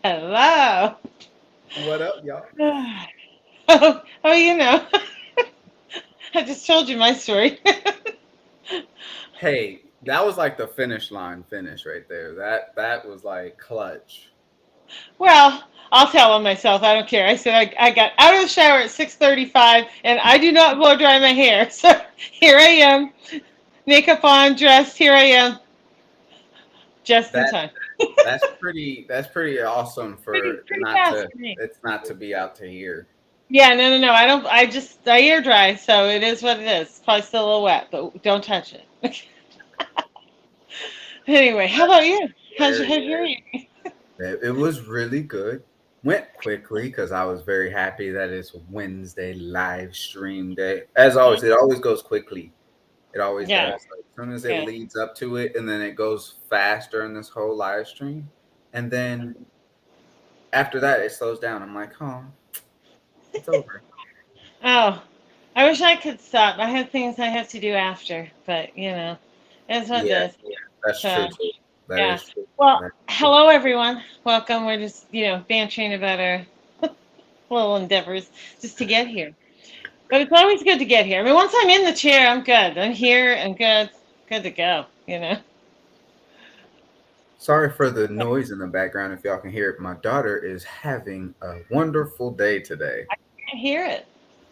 Hello. What up, y'all? Oh, I just told you my story. Hey, that was like the finish line finish right there. That was like clutch. Well, I'll tell on myself. I don't care. I said I got out of the shower at 6:35, and I do not blow dry my hair. So here I am, makeup on, dressed. Here I am, just in That time. that's pretty awesome for Pretty not fast to for me. it's not to be out to here. Yeah, no. I don't. I air dry, so it is what it is. It's probably still a little wet, but don't touch it. Anyway, how about you? How's your Hilarious. evening? It was really good. Went quickly because I was very happy that it's Wednesday live stream day. As always, it always goes quickly. It always does. Yeah, Like, as soon as it yeah. leads up to it, and then it goes faster in this whole live stream, and then after that it slows down. I'm like, oh, it's over. Oh, I wish I could stop. I have things I have to do after, but it's what it Yeah, is. that's true So too. That yeah. is true. Well, That's true. hello everyone. Welcome. We're just bantering about our little endeavors just to get here. But it's always good to get here. I mean, once I'm in the chair, I'm good. I'm here and good to go. Sorry for the noise in the background if y'all can hear it. My daughter is having a wonderful day today. I can hear it.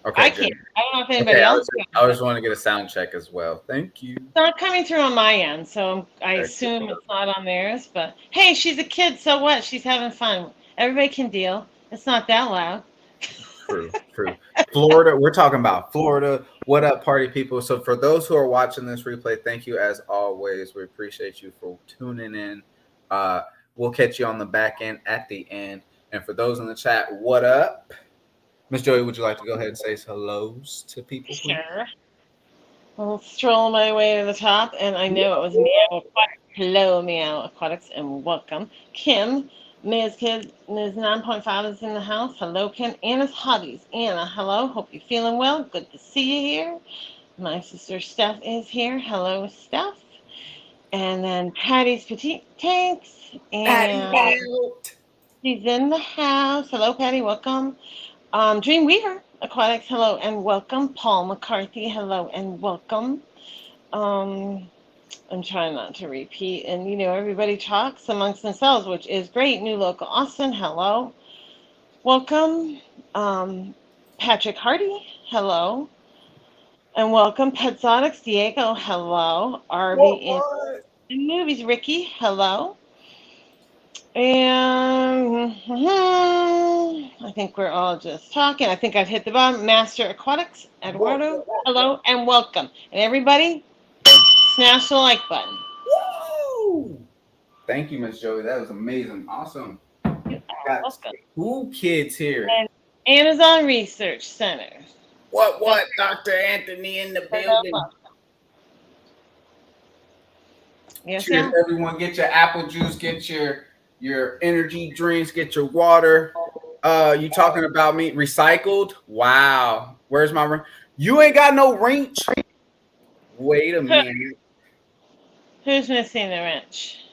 I Okay, good. can't. I don't know if Okay, anybody else can. I just want to get a sound check as well. Thank you. It's not coming through on my end, so I Okay, good. assume it's not on theirs. But hey, she's a kid, so what? She's having fun. Everybody can deal. It's not that loud. True, true. Florida, we're talking about Florida. What up, party people? So, for those who are watching this replay, thank you as always. We appreciate you for tuning in. Uh, we'll catch you on the back end at the end. And for those in the chat, what up? Miss Joey, would you like to go ahead and say hellos to people, please? Sure. I'll stroll my way to the top, and I know it was Meow Aquatics. Hello, Meow Aquatics, and welcome. Kim, Ms. Kid, Ms. 9.5 is in the house. Hello, Kim. Anna's Hobbies. Anna, hello. Hope you're feeling well. Good to see you here. My sister Steph is here. Hello, Steph. And then Patty's Petite Tanks, Patty and out. she's in the house. Hello, Patty. Welcome. Dreamweaver Aquatics. Hello and welcome. Paul McCarthy. Hello and welcome. Um, I'm trying not to repeat. And everybody talks amongst themselves, which is great. New local Austin. Hello. Welcome. Um, Patrick Hardy. Hello. And welcome. Petzotics Diego. Hello. Arby What? in What? movies. Ricky. Hello. And I think we're all just talking. I think I've hit the button. Master Aquatics, What? Eduardo, hello and welcome. And everybody, smash the like button. Woo! Thank you, Miss Joey. That was amazing. Awesome. You are Got welcome. two kids here. And Amazon Research Center. What, Dr. Anthony in the building? Yes, Cheers, yeah. everyone. Get your apple juice, get your energy drinks, get your water. You talking about me recycled? Wow. Where's my ring? You ain't got no wrench? Wait a Who, minute. who's missing the wrench?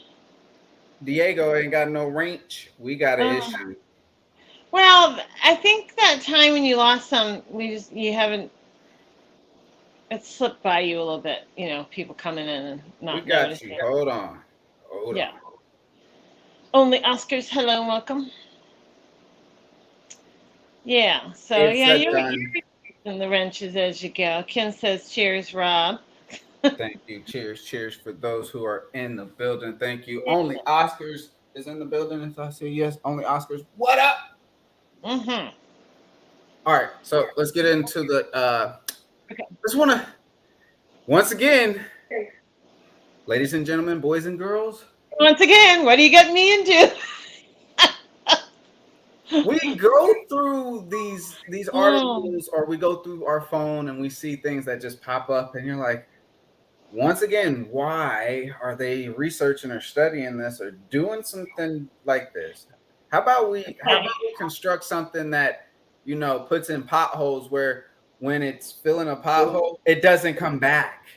Diego ain't got no wrench. We got an Uh, issue. well, I think that time when you lost some, you haven't. It slipped by you a little bit. People coming in and We not got you. noticing. Hold on. Hold Yeah. on. Only Oscars. Hello and welcome. Yeah, so It's yeah, done. you're using the wrenches as you go. Kim says, "Cheers, Rob." Thank you. Cheers. Cheers for those who are in the building. Thank you. Only Oscars is in the building. If I say yes, only Oscars. What up? Mm-hmm. All right. So let's get into the Okay. just wanna once again, ladies and gentlemen, boys and girls, Once again, what are you getting me into? we go through these Mm. articles or we go through our phone and we see things that just pop up and you're like, once again, why are they researching or studying this or doing something like this? How about we construct something that puts in potholes where when it's filling a pothole, it doesn't come back.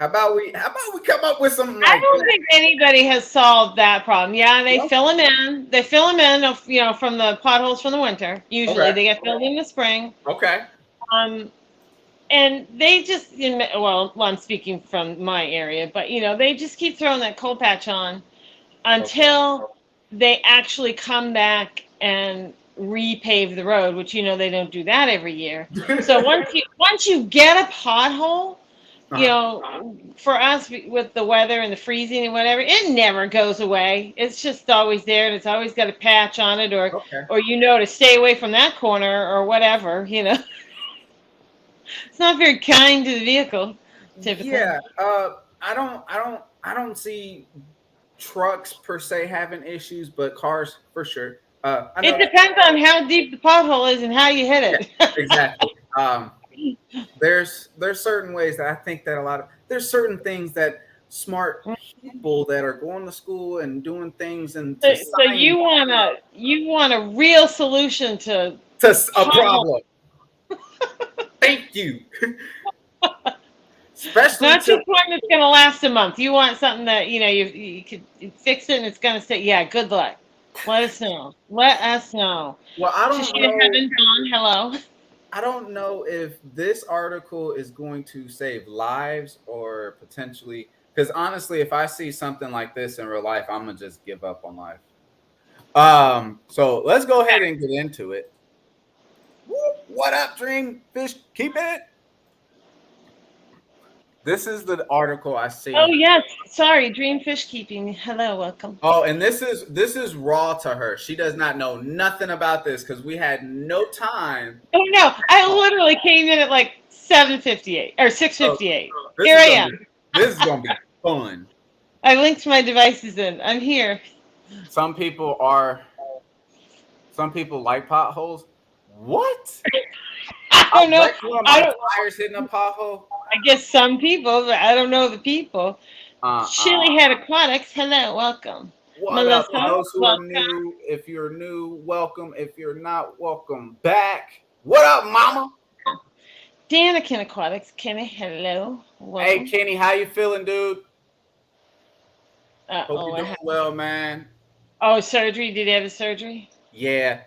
How about we come up with something I like don't that? think anybody has solved that problem. Yeah, they Nope. fill them in. They fill them in, from the potholes from the winter. Usually, Okay. they get filled in the spring. Okay. Um, and they just, well, I'm speaking from my area, but they just keep throwing that coal patch on until they actually come back and repave the road, which they don't do that every year. So once you get a pothole, for us with the weather and the freezing and whatever, it never goes away. It's just always there, and it's always got a patch on it, or Okay. to stay away from that corner or whatever. It's not very kind to the vehicle, typically. Yeah. I don't see trucks per se having issues, but cars for sure. I It know. depends on how deep the pothole is and how you hit it. Yeah, exactly. There's certain ways that I think that there's certain things that smart people that are going to school and doing things and to So you want a real solution to a problem. Thank you. Especially not just one that's going to last a month. You want something that you could fix it and it's going to say, yeah, good luck. Let us know. Let us know. Well, I don't know. Dawn, hello. I don't know if this article is going to save lives or potentially, because honestly, if I see something like this in real life, I'm gonna just give up on life. So let's go ahead and get into it. What up, Dream Fish? Keep it. This is the article I see. Oh yes, sorry, Dream Fish Keeping. Hello, welcome. Oh, and this is raw to her. She does not know nothing about this because we had no time. Oh no, I literally came in at like 7:58 or 6:58. Here I am. This is gonna be fun. I linked my devices in. I'm here. Some people like potholes. What? I don't know. I don't. Tires hitting a pothole. I guess some people, but I don't know the people. Chili Head Aquatics. Hello, welcome. What Melissa, up? For those who are new, if you're new, welcome. If you're not, welcome back. What up, Mama? Danikin Aquatics. Kenny, hello. Welcome. Hey, Kenny, how you feeling, dude? Hope you're doing well, man. Oh, surgery? Did you have a surgery? Yeah.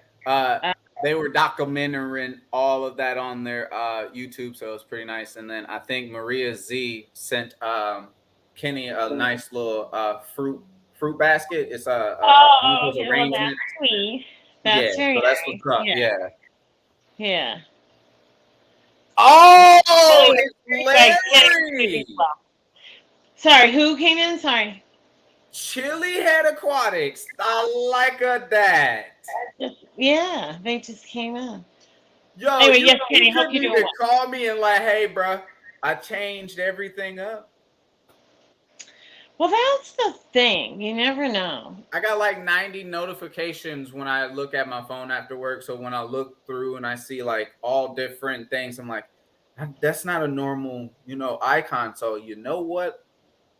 They were documenting all of that on their YouTube, so it was pretty nice. And then I think Maria Z sent Kenny a nice little fruit basket. It's arrangement. That's sweet. That's very so that's what's up. Yeah. Yeah. Oh, it's Larry. Sorry, who came in? Sorry. Chili Head Aquatics. I like that. Yeah, they just came in. Yo, anyway, you couldn't even call me and like, hey, bro, I changed everything up. Well, that's the thing. You never know. I got like 90 notifications when I look at my phone after work. So when I look through and I see like all different things, I'm like, that's not a normal, icon. So you know what,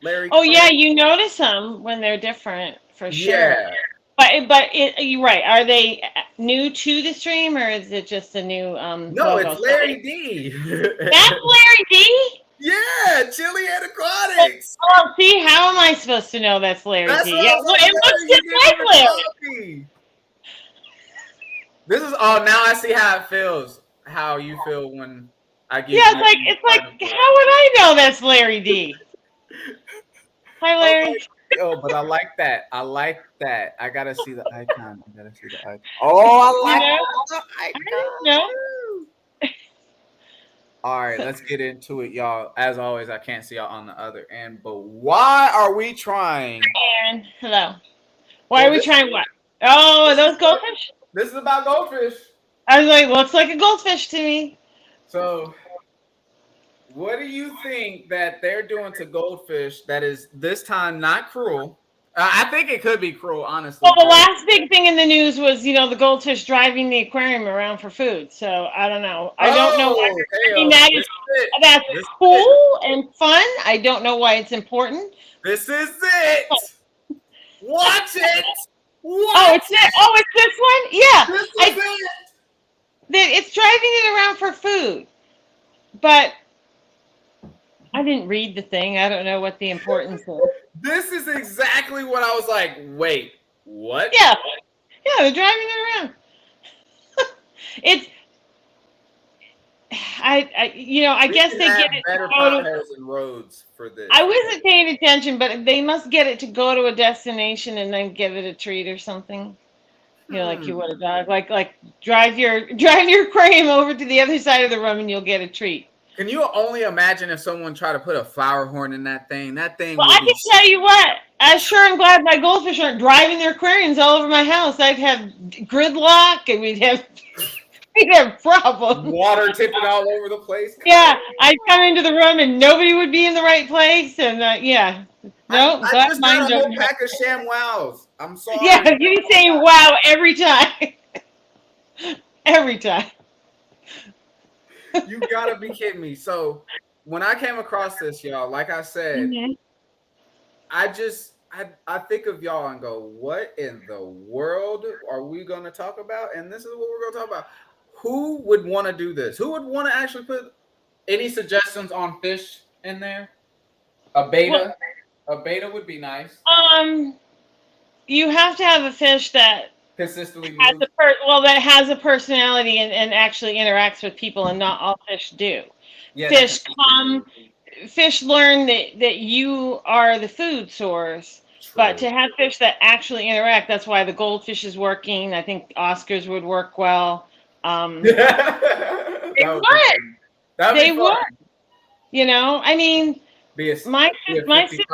Larry? Oh, yeah, you notice them when they're different for sure. Yeah. But you're right. Are they new to the stream, or is it just a new No, logo? it's Larry D. That's Larry D? Yeah, Chili Head Aquatics. Oh, see, how am I supposed to know that's Larry D? Yeah, it looks just like Larry. This is now I see how it feels. How you feel when I give. Yeah, it's like how would I know that's Larry D? Hi, Larry. Oh, but I like that. I gotta see the icon. Oh, I like the icon. All right, let's get into it, y'all. As always, I can't see y'all on the other end, but why are we trying? Aaron, hello. Why are we trying what? Oh, are those goldfish? This is about goldfish. I was like, looks like a goldfish to me. So, what do you think that they're doing to goldfish that is this time not cruel? I think it could be cruel, honestly. Well, the last big thing in the news was, the goldfish driving the aquarium around for food. So I don't know. I don't know. That's cool and fun. I don't know why it's important. This is it. Watch it. It's this one? Yeah. This is it. It's driving it around for food. But I didn't read the thing. I don't know what the importance is. This is exactly what I was like. Wait, what? Yeah, yeah, they're driving it around. It's I We guess should they have get it to better go to. potholes and roads for this. I wasn't paying attention, but they must get it to go to a destination and then give it a treat or something. Like you would a dog. Like drive your aquarium over to the other side of the room and you'll get a treat. Can you only imagine if someone tried to put a flower horn in that thing? That thing Well, would I be. can tell you what. I sure am glad my goldfish aren't driving their aquariums all over my house. I'd have gridlock and we'd have problems. Water tipping all over the place. Yeah, I'd come into the room and nobody would be in the right place, and yeah, no, I just got a whole pack of ShamWows. I'm sorry. Yeah, you be saying "wow" every time, every time. You gotta be kidding me. So when I came across this, y'all, like I said, I think of y'all and go, what in the world are we gonna talk about? And this is what we're gonna talk about. Who would want to do this? Who would want to actually put any suggestions on fish in there? A beta would be nice. You have to have a fish that Consistently has that has a personality and actually interacts with people, and not all fish do. Yeah, fish learn that you are the food source. True. But to have fish that actually interact, that's why the goldfish is working. I think Oscars would work well. They would. I mean, my sister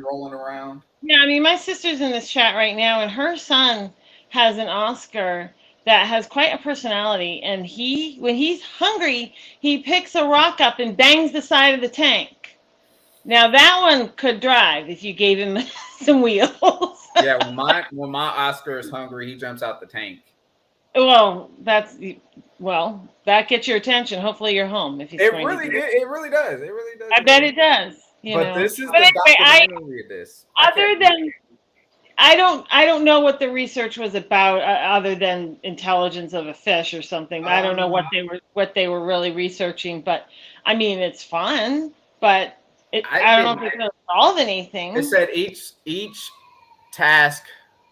rolling around. Yeah, I mean, my sister's in this chat right now, and her son has an Oscar that has quite a personality. And when he's hungry, he picks a rock up and bangs the side of the tank. Now that one could drive if you gave him some wheels. Yeah, when my Oscar is hungry, he jumps out the tank. Well, that gets your attention. Hopefully, you're home if he's It really does. I bet it does. This is the documentary of this. I don't know what the research was about, other than intelligence of a fish or something. I don't know what they were really reaching, but I mean, it's fun, but I don't know if it's going to solve anything. It said each task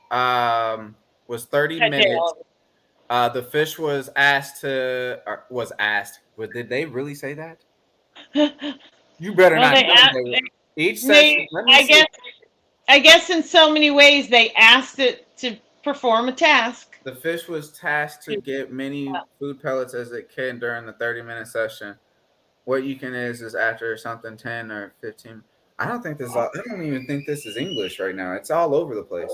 was 30 minutes. The fish was asked. Did they really say that? You better not. Each session. I guess in so many ways they asked it to perform a task. The fish was tasked to get many food pellets as it can during the 30-minute session. What you can is after something 10 or 15. I don't even think this is English right now. It's all over the place.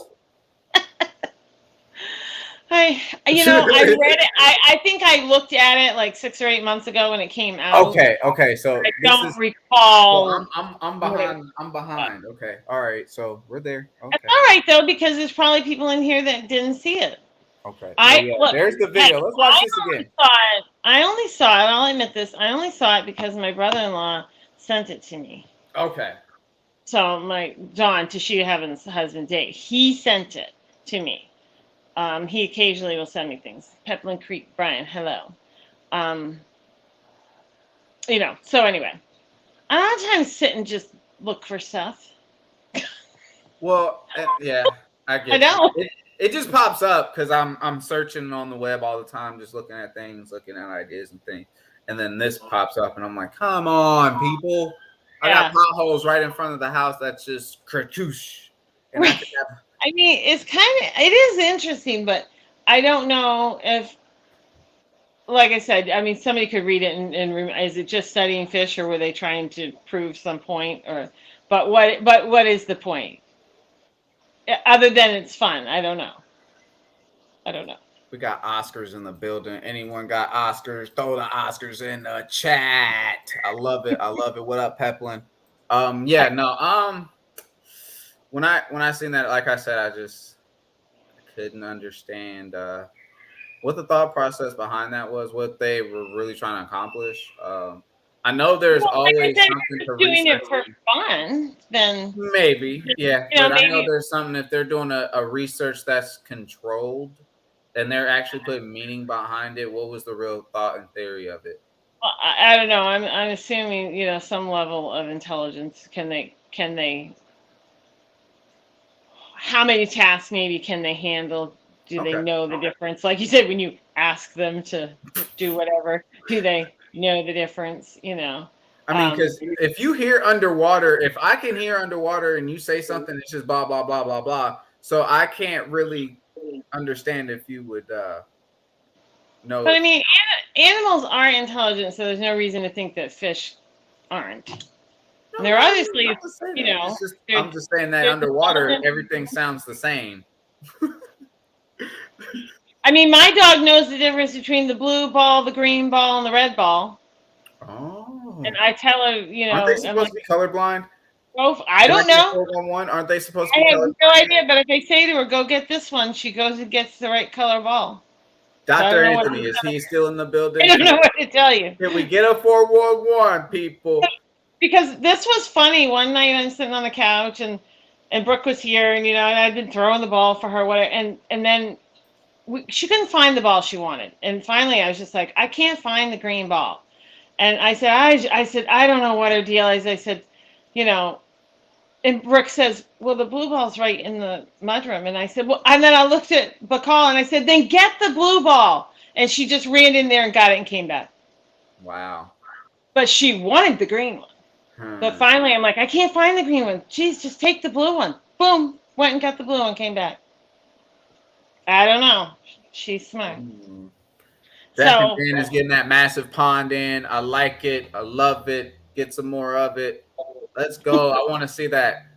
I read it. I think I looked at it like 6 or 8 months ago when it came out. Okay. So I don't recall. Well, I'm behind. I'm behind. Okay. All right. So we're there. Okay. It's all right though, because there's probably people in here that didn't see it. Okay. There's the video. Let's watch this again. I only saw it. I'll admit this. I only saw it because my brother-in-law sent it to me. Okay. So my John, Tashia Heaven's husband, Dave, he sent it to me. He occasionally will send me things. Pepperland Creek, Brian, hello. So anyway, a lot of times sit and just look for stuff. Well, yeah, I get it. I know. It just pops up because I'm searching on the web all the time, just looking at things, looking at ideas and things. And then this pops up and I'm like, come on, people. I got potholes right in front of the house that's just kratoosh. And I mean, it is interesting, but I don't know if, like I said, I mean, somebody could read it and is it just studying fish, or were they trying to prove some point, but what is the point? Other than it's fun, I don't know. We got Oscars in the building. Anyone got Oscars? Throw the Oscars in the chat. I love it. What up, Pepperland? When I seen that, like I said, I couldn't understand what the thought process behind that was, what they were really trying to accomplish. I know there's always something to doing it for fun, then maybe, yeah. But I know there's something if they're doing a research that's controlled and they're actually putting meaning behind it. What was the real thought and theory of it? I don't know. I'm assuming, some level of intelligence. Can they how many tasks maybe can they handle? Do they Okay. know the difference? Like you said, when you ask them to do whatever, do they know the difference? I mean, because if you hear underwater, if I can hear underwater and you say something, it's just blah blah blah blah blah. So I can't really understand if you would know But I it. mean, animals are intelligent, so there's no reason to think that fish aren't. No, And they're no, obviously, not to say you that. know, It's just they're, I'm just saying that they're underwater, intelligent. everything sounds the same. I mean, my dog knows the difference between the blue ball, the green ball, and the red ball. And Oh, I tell her, aren't they I'm supposed like, to be colorblind? oh, I don't Back in know. 411, aren't they supposed to I be have colorblind? no idea, but if I say to her, go get this one, she goes and gets the right color ball. So I don't Dr. know what Anthony, is he still in the I building? don't know what to tell you. Can we get a 411, people? Because this was funny. One night I'm sitting on the couch and Brooke was here and and I'd been throwing the ball for her, whatever, and then she couldn't find the ball she wanted. And finally I was just like, I can't find the green ball. And I said, I don't know what her deal is. I said, you know, and Brooke says, well, the blue ball's right in the mudroom. And I said, well, and then I looked at Bacall and I said, then get the blue ball. And she just ran in there and got it and came back. Wow. But she wanted the green one. But Hmm. finally, I'm like, I can't find the green one. Jeez, just take the blue one. Boom. Went and got the blue one, came back. I don't know. She's smart. Hmm. Jack and So, Dan is getting that massive pond in. I like it. I love it. Get some more of it. Let's go. I want to see that.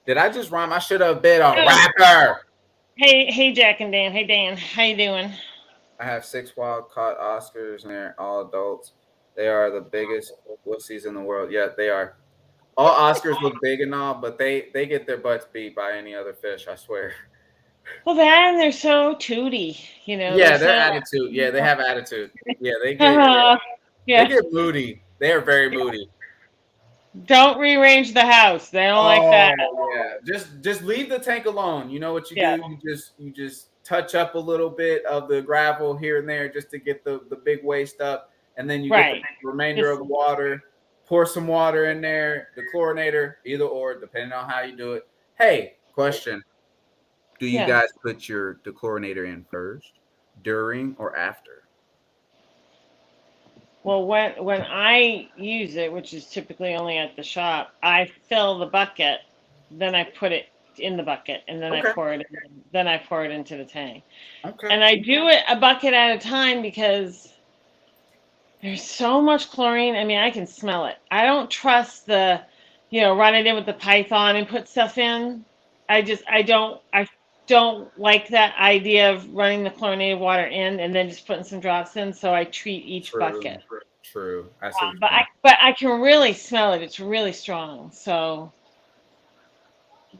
Did I just rhyme? I should have been a rapper. hey, Jack and Dan. Hey, Dan. How you doing? I have 6 wild caught Oscars, and they're all adults. They are the biggest wussies in the world. Yeah, they are. All Oscars look big and all, but they get their butts beat by any other fish. I swear. Well, that and they're so tooty. They're Yeah, their so. attitude. Yeah, they have attitude. Yeah, they Yeah. get moody. They are very moody. Don't rearrange the house. They don't like that. Oh yeah, just leave the tank alone. You know what you Yeah. do? You just touch up a little bit of the gravel here and there just to get the big waste up, and then you get the Right. remainder of the water. Pour some water in there, the chlorinator, either or, depending on how you do it. Hey, question: do you Yeah. guys put your dechlorinator in first, during, or after? Well, when I use it, which is typically only at the shop, I fill the bucket, then I put it in the bucket, and then I Okay. pour it in, then I pour it into the tank. Okay. And I do it a bucket at a time because there's so much chlorine. I mean, I can smell it. I don't trust run it in with the python and put stuff in. I don't like that idea of running the chlorinated water in and then just putting some drops in. So I treat each True. bucket. True. I see what But you're I but I can really smell it. It's really strong. So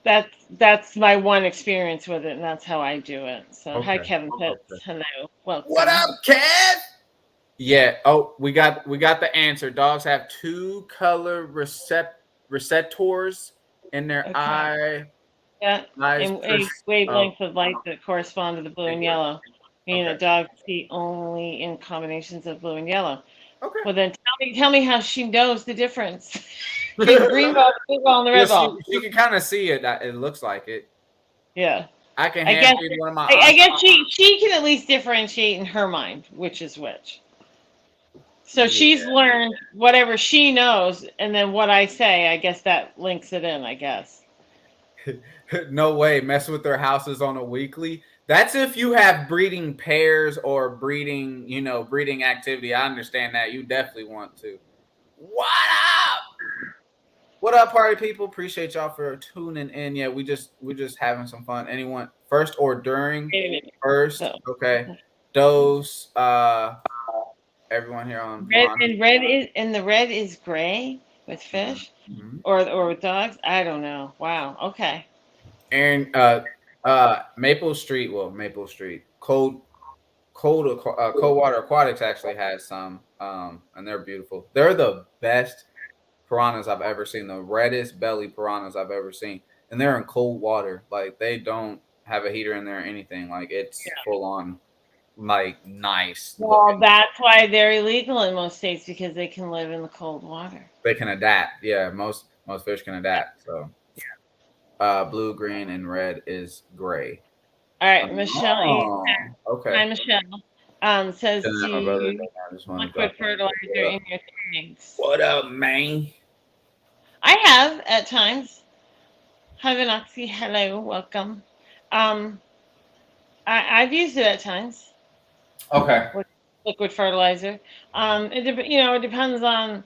that's my one experience with it, and that's how I do it. So saying. hi, Okay. Kevin Pitts. Okay. Hello, What welcome. up, Kev? Yeah. Oh, we got the answer. Dogs have two color receptors in their Okay. Yeah, eyes. and a Oh, wavelength of light that correspond to the blue and yellow, meaning okay. that dogs see only in combinations of blue and yellow. Okay. Well, then tell me how she knows the difference between the green ball, the blue ball, and the Well, red she ball. she can kind of see it. It looks like it. Yeah. I can I hand guess feed one of my I Oscars. guess she can at least differentiate in her mind which is which. So she's Yeah. learned whatever she knows, and then what I say, I guess that links it in, I guess. No way. Mess with their houses on a weekly. That's if you have breeding pairs or breeding activity. I understand that. You definitely want to. What up? What up, party people? Appreciate y'all for tuning in. Yeah, we just having some fun. Anyone first or during? Wait a minute. First, So okay. Dose, everyone here on red Mon. and red is and the red is gray with fish Mm-hmm. or with dogs. I don't know. Wow. Okay. And Maple Street, well, Maple Street, Coldwater Aquatics actually has some, and they're beautiful. They're the best piranhas I've ever seen, the reddest belly piranhas I've ever seen, and they're in cold water. Like they don't have a heater in there or anything. Like it's full on. like nice Well, looking. that's why they're illegal in most states because they can live in the cold water. They can adapt. Yeah, most fish can adapt. So blue, green, and red is gray. All right, Michelle. Oh, okay. Hi, Michelle. Says, Chilling do out, my brother. you I just want to liquid drop fertilizer what in up. your tanks? What up, man? I have at times. Hi, Vinoxy. Hello, welcome. Um, I've used it at times Okay. with liquid fertilizer. It depends on.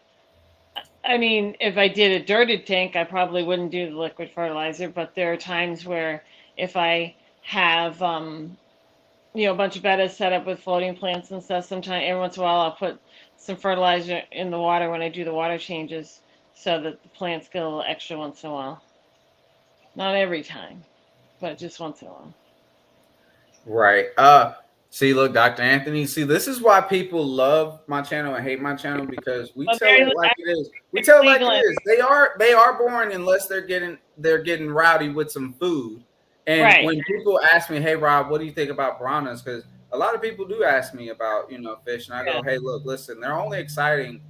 I mean, if I did a dirted tank, I probably wouldn't do the liquid fertilizer. But there are times where if I have a bunch of betas set up with floating plants and stuff. Sometimes, every once in a while, I'll put some fertilizer in the water when I do the water changes, so that the plants get a little extra once in a while. Not every time, but just once in a while. Right. See, look, Dr. Anthony, see, this is why people love my channel and hate my channel, because we But tell it like it is. We tell it like it legal, is. They are boring unless they're getting rowdy with some food. And right? when people ask me, "Hey Rob, what do you think about piranhas?" Because a lot of people do ask me about, fish, and I Yeah. go, "Hey, look, listen, they're only exciting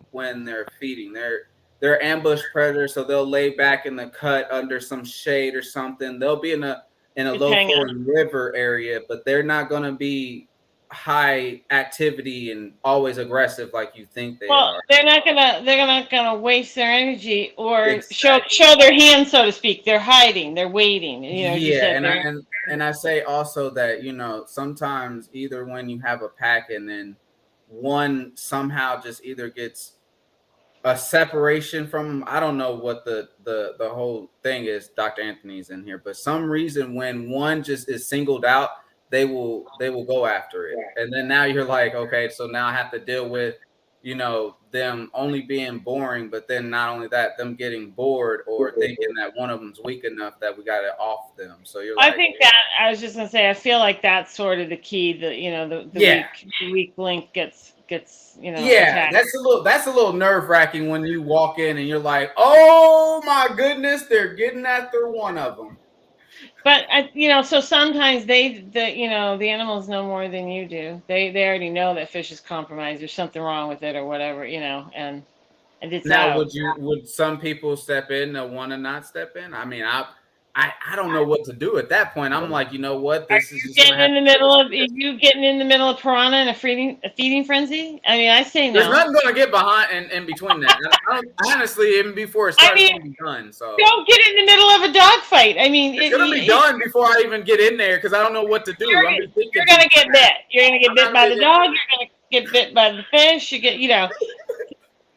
when they're feeding. They're ambush predators, so they'll lay back in the cut under some shade or something. They'll be in a Just low hang out. flowing river area, but they're not going to be high activity and always aggressive like you think they Well, are." they're not gonna waste their energy or Exactly. show their hand, so to speak. They're hiding. They're waiting. You Yeah, said and I they're and I say also that sometimes either when you have a pack and then one somehow just either gets a separation from, I don't know what the whole thing is. Dr. Anthony's in here, but some reason when one just is singled out, they will go after it, and then now you're like, okay, so now I have to deal with them only being boring, but then not only that, them getting bored or thinking that one of them's weak enough that we got to off them. So you're I like, think that I was just gonna say I feel like that's sort of the key. The yeah. weak link gets Yeah, attacked. that's a little nerve wracking when you walk in and you're like, oh my goodness, they're getting after one of them. But so sometimes the animals know more than you do. They already know that fish is compromised. There's something wrong with it or whatever, and it's Now, out. would some people step in that want to not step in? I mean, I don't know what to do at that point. I'm like, you know what? Are This is you just gonna getting have in to the be middle what of it is. you getting in the middle of piranha and a feeding frenzy? I mean, I say There's no. nothing gonna get behind and in between that. I don't, honestly, even before it I starts, mean, gonna be done. So don't get in the middle of a dogfight. I mean, it's gonna be done before I even get in there because I don't know what to do. I'm be you're thinking too gonna get fast. bit. You're gonna get I'm bit not by the really. dog. You're gonna get bit by the fish. You get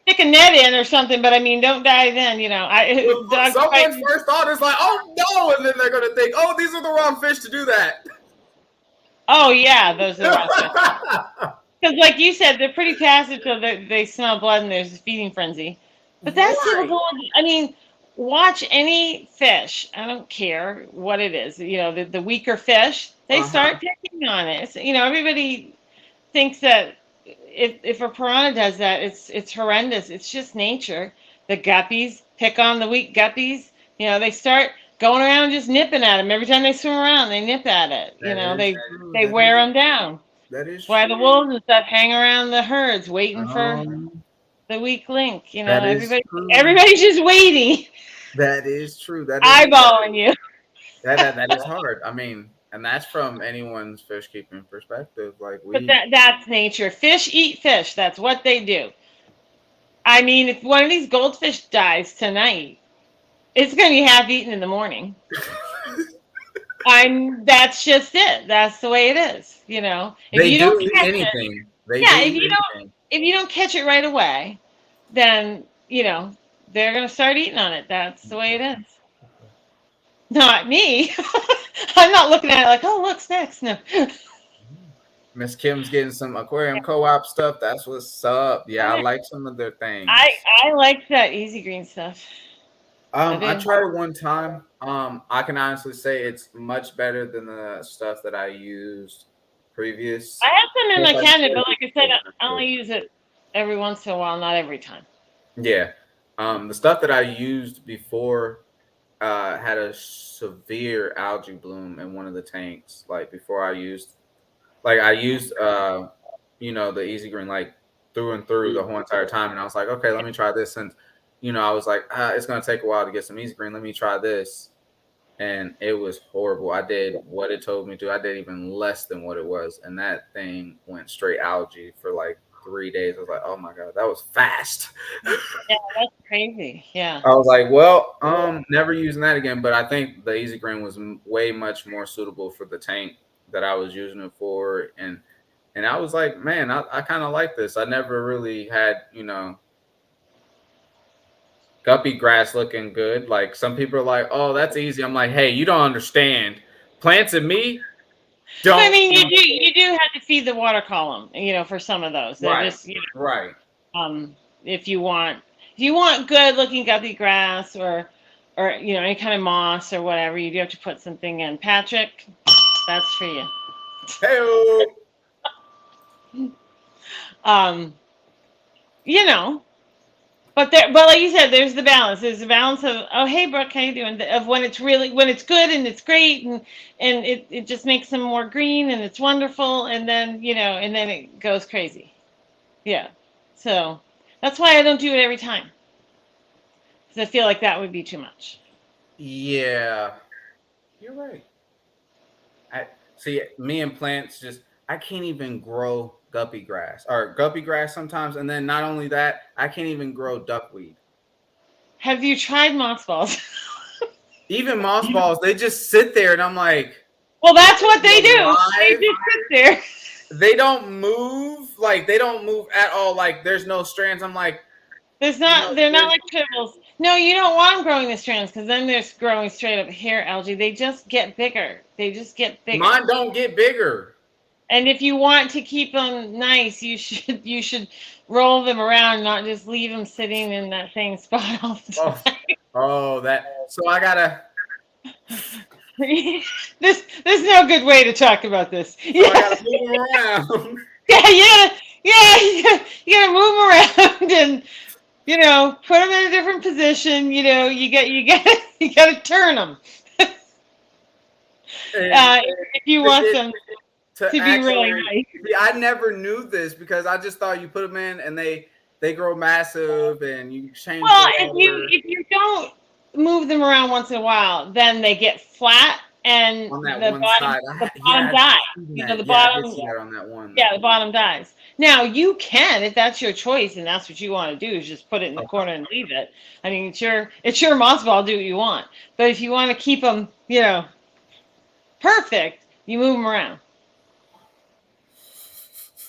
stick a net in or something. But I mean, don't die then. Dog fight. Someone's first thought is like, "Oh no," and then they're gonna think, "Oh, these are the wrong fish to do that." Oh yeah, those are the wrong fish. Because, like you said, they're pretty passive till they smell blood and there's a feeding frenzy. But that's still Right. going. I mean, watch any fish. I don't care what it is. The weaker fish, they Uh-huh. start picking on it. Everybody thinks that if a piranha does that, it's horrendous. It's just nature. The guppies pick on the weak guppies. They start going around just nipping at them every time they swim around. They nip at it. That is true. They wear them down. That is Why the true. wolves and stuff hang around the herds waiting for Um, the weak link. that is true. Everybody's just waiting, That is true. That is eyeballing you. that is hard. I mean, and that's from anyone's fish keeping perspective. Like But we, that's nature. Fish eat fish. That's what they do. I mean, if one of these goldfish dies tonight, it's going to be half eaten in the morning. That's just it. That's the way it is. If they you do don't eat catch it, anything. They yeah. do eat anything. If you don't catch it right away, then they're going to start eating on it. That's the way it is. Not me. I'm not looking at it like, oh, look, snacks. No. Miss Kim's getting some aquarium co-op stuff. That's what's up. Yeah, I like some of their I things. I like that easy green stuff. I I do. tried it one time. I can honestly say it's much better than the stuff that I used previous. I have some in Stuff my I cabinet, but used like I said, I only use it every once in a while, not every time. Yeah. The stuff that I used before had a severe algae bloom in one of the tanks. Like before I used like I used the Easy Green like through and through the whole entire time, and I was like, okay, let me try this. And I was like, it's gonna take a while to get some Easy Green. Let me try this, and it was horrible. I did what it told me to. I did even less than what it was, and that thing went straight algae for like 3 days. I was like, oh my god, that was fast. Yeah, that's crazy. Yeah. I was like, well, never using that again. But I think the Easy Green was way much more suitable for the tank that I was using it for, and I was like, man, I kind of like this. I never really had, guppy grass looking good. Like some people are like, oh, that's easy. I'm like, hey, you don't understand. Plants and me don't. I mean, you do have to feed the water column, for some of those. They're Right. just, Right. If you want good looking guppy grass or any kind of moss or whatever, you do have to put something in. Patrick, that's for you. Hey. But like you said, there's the balance. There's the balance of, oh, hey, Brooke, how you doing? Of when it's good and it's great and it just makes them more green and it's wonderful, and then and then it goes crazy. Yeah. So that's why I don't do it every time, because I feel like that would be too much. Yeah, you're right. I see. Me and plants I can't even grow guppy grass sometimes, and then not only that, I can't even grow duckweed. Have you tried moss balls? Even moss balls, they just sit there, and I'm like, well, that's what they do. They just sit there. They don't move. Like they don't move at all. Like there's no strands. I'm like, they're not like tribbles. No, you don't want them growing the strands, because then they're growing straight up hair algae. They just get bigger. Mine don't get bigger. And if you want to keep them nice, you should roll them around, not just leave them sitting in that same spot all the time. Oh, that. So I gotta. There's no good way to talk about this. So I gotta move them around. You gotta move them around and put them in a different position. You gotta turn them if you want them to be really nice. I never knew this, because I just thought you put them in and they grow massive and you change. Well, if you don't move them around once in a while, then they get flat and on that the one bottom, side. the bottom dies. The bottom. I did see that on that one. Yeah, the bottom dies. Now you can, if that's your choice and that's what you want to do, is just put it in the corner and leave it. I mean, it's your moss ball. Do what you want. But if you want to keep them, perfect, you move them around.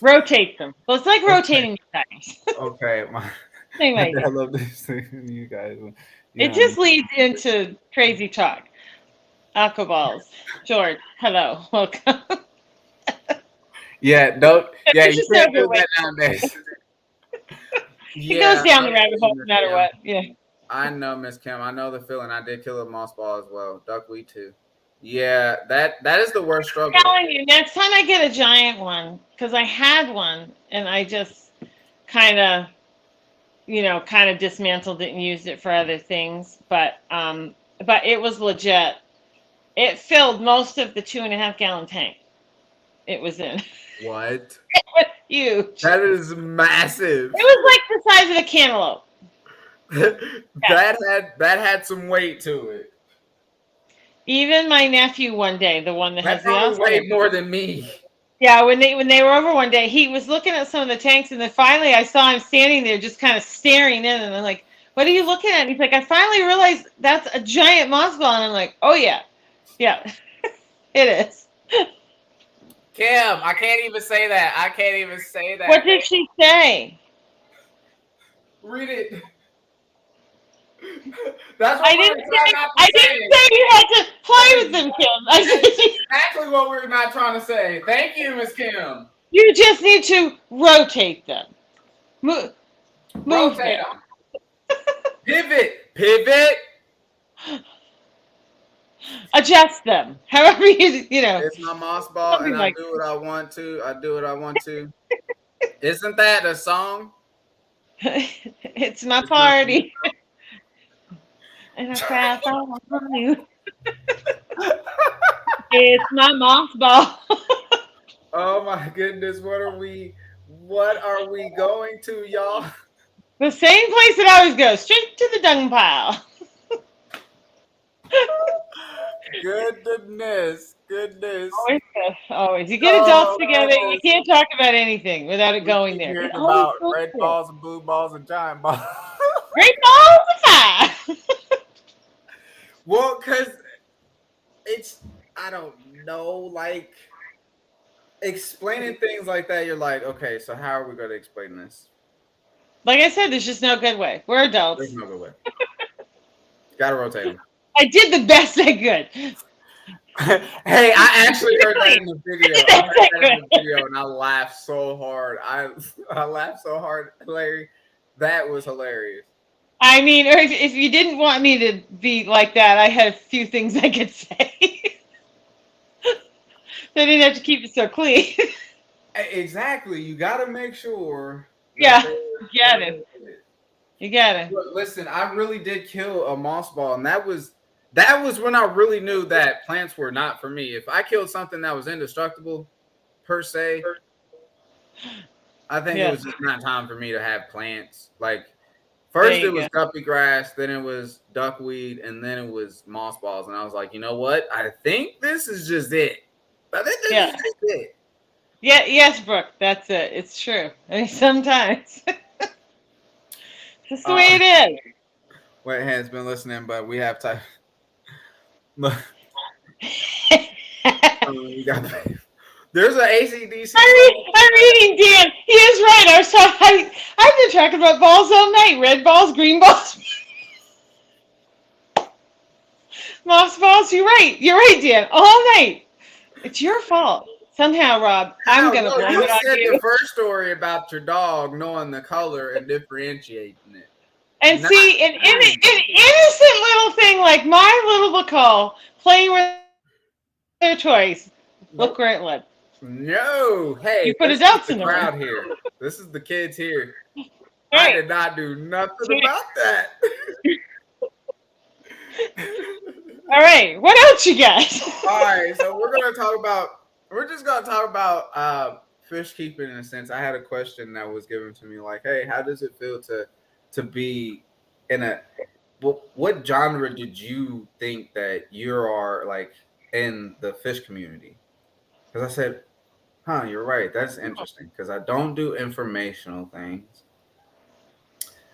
Rotate them. So it's like rotating your tires. Okay. Anyway, I love this thing, you guys. It just leads into crazy talk. Aquaballs. George, hello. Welcome. Yeah, don't. Yeah, you can't do that nowadays. It goes down the rabbit hole no matter what. Yeah. I know, Miss Kim. I know the feeling. I did kill a moss ball as well. Duckweed too. Yeah, that is the worst struggle. I'm telling you, next time I get a giant one, because I had one and I just kind of dismantled it and used it for other things. But it was legit. It filled most of the 2.5 gallon tank it was in. What? It was huge. That is massive. It was like the size of a cantaloupe. that had some weight to it. Even my nephew one day, the one that has the Oscar, weighed more than me. Yeah, when they were over one day, he was looking at some of the tanks, and then finally I saw him standing there just kind of staring in, and I'm like, "What are you looking at?" And he's like, "I finally realized that's a giant moss ball," and I'm like, "Oh yeah, it is." Kim, I can't even say that. What did she say? Read it. That's what I didn't say you had to play with them, Kim. That's exactly what we're not trying to say. Thank you, Miss Kim. You just need to rotate them. Move rotate them. Pivot. Adjust them. However you know. It's my moss ball, and I do what I want to. Isn't that a song? It's my party. And I crap on you. It's my moss ball. Oh my goodness, what are we going to, y'all? The same place that I always go, straight to the dung pile. Goodness. Always, always. You get adults Oh together, you goodness. can't talk about anything without it We going keep there. It hearing always about goes red there. balls and blue balls and giant balls. Great balls of fire. Well, because it's, I don't know, like explaining things like that, you're like, okay, so how are we going to explain this? Like I said, there's just no good way. We're There's adults. no good way. Gotta rotate them. I did the best I could. Hey, I actually heard that in Really, the I video. did the I best heard I that in the could. video and I laughed so hard. I laughed so hard, Larry. That was hilarious. I mean, or if you didn't want me to be like that, I had a few things I could say. They didn't have to keep it so clean. Exactly. You got to make sure that Yeah, they're you got it. good. You got it. Look, listen, I really did kill a moss ball, and that was when I really knew that plants were not for me. If I killed something that was indestructible per se, I think it Yeah, was just not time for me to have plants. Like there first it you was go. guppy grass, then it was duckweed, and then it was moss balls. And I was like, you know what? I think this is just it. I think this is Yeah. just it. Yeah, yes, Brooke, that's it. It's true. I mean, sometimes. Just the way Uh, it Wet Hand's been listening, but we have time. is. We got there's an ACDC song. I'm reading Dan. He is right. I've been talking about balls all night. Red balls, green balls, moss balls. You're right. You're right, Dan. All night. It's your fault. Somehow, Rob, I'm How? going to No, blame you it on said the you. first story about your dog knowing the color and differentiating it. And Not see, mine. an innocent little thing like my little Bacall playing with their toys. Look Nope. where it led. No. You Hey, put this is adults the in the room. crowd here. This is the kids here. I Right. did not do nothing Sweet. about that. All right. What else you got? All right, so we're just gonna talk about fish keeping in a sense. I had a question that was given to me like, hey, how does it feel to be in a what genre did you think that you are like in the fish community? Because I said, huh, you're right. That's interesting because I don't do informational things.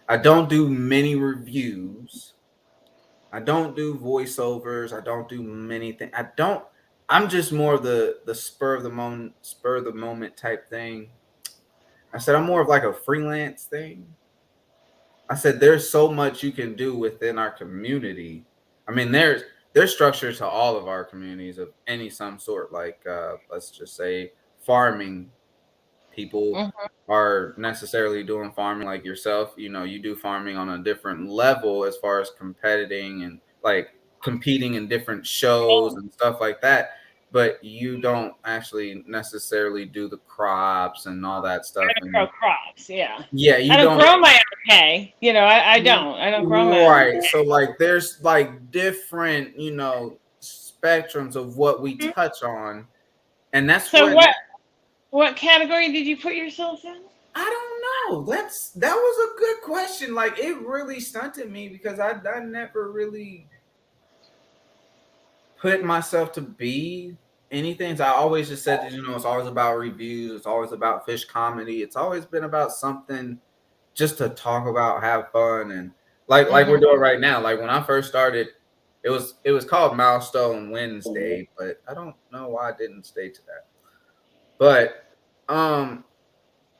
I don't do many reviews. I don't do voiceovers. I don't do many things. I don't. I'm just more of the spur of the moment type thing. I said I'm more of like a freelance thing. I said there's so much you can do within our community. I mean, there's structure to all of our communities of any some sort. Like let's just say farming. People Mhm. are necessarily doing farming like yourself. You know, you do farming on a different level as far as competing and like competing in different shows and stuff like that. But you don't actually necessarily do the crops and all that I stuff. don't grow And crops. Yeah. yeah, I you don't don't. grow my own hay. I don't. I don't grow my own Right. So like there's like different, spectrums of what we hay. touch on. And that's So what what category did you put yourself in? I don't know. That was a good question. Like it really stunted me because I never really put myself to be anything. So I always just said that, it's always about reviews, it's always about fish comedy, it's always been about something just to talk about, have fun, and like we're Hmm. doing right now. Like when I first started, it was called Milestone Wednesday, but I don't know why I didn't stay to that. But um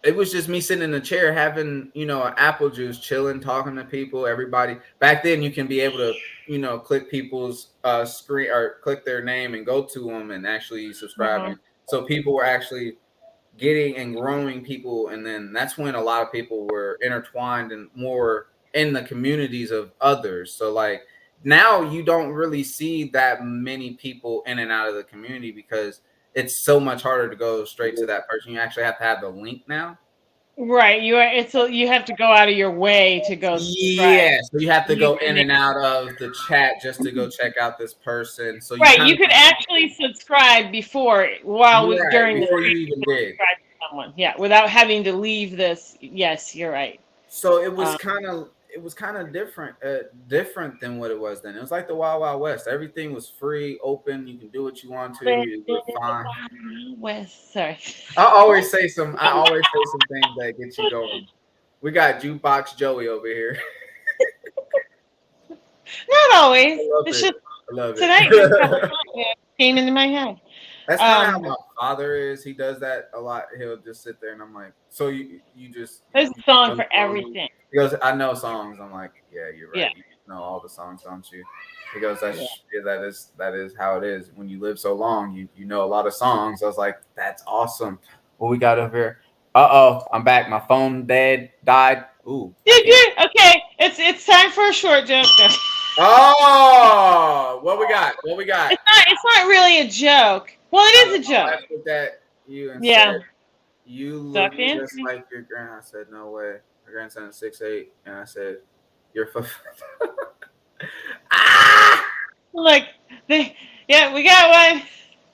it was just me sitting in a chair having, apple juice, chilling, talking to people, everybody. Back then you can be able to, click people's screen or click their name and go to them and actually Hmm. subscribing. So people were actually getting and growing people. And then that's when a lot of people were intertwined and more in the communities of others. So like now you don't really see that many people in and out of the community because it's so much harder to go straight to that person. You actually have to have the link now. Right. You have to go out of your way to go subscribe. Yeah, so you have to You go can in and out of the chat just to go check out this person. So you Right. kind You of could actually subscribe before while we right during the before stream, you you even could did. subscribe to someone. Yeah, without having to leave this. Yes, you're right. So Um, it was kind of different than what it was then. It was like the Wild Wild West. Everything was free, open. You can do what you want to. You get fine. West. Sorry. I always say some things that get you going. We got Jukebox Joey over here. Not always. I love It's it. just I love tonight. Just a couple it. times it came into my head. That's kind of how Um, my father is. He does that a lot. He'll just sit there and I'm like, so there's you a song know for songs? everything. He goes, I know songs. I'm like, yeah, you're Yeah. right. You know all the songs, don't you? He goes, Yeah. that is how it is. When you live so long, you know a lot of songs. I was like, that's awesome. What we got over here? I'm back. My phone died. Ooh, I Did can't. you? Okay. It's time for a short joke. Then. Oh, what we got? What we got? It's not really a joke. Well, it is a I joke. laughed at you and said, Yeah. you look Suck in. just like your grand. I said, no way. My grandson is 6'8", and I said, you're ah! Look, yeah, we got one.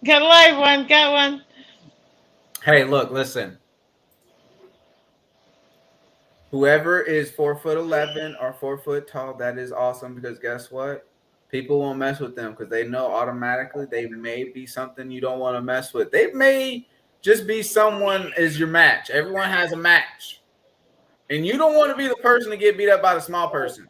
Got a live one. Got one. Hey, look, listen. Whoever is 4'11" or 4 foot tall, that is awesome because guess what? People won't mess with them because they know automatically they may be something you don't want to mess with. They may just be someone is your match. Everyone has a match. And you don't want to be the person to get beat up by the small person.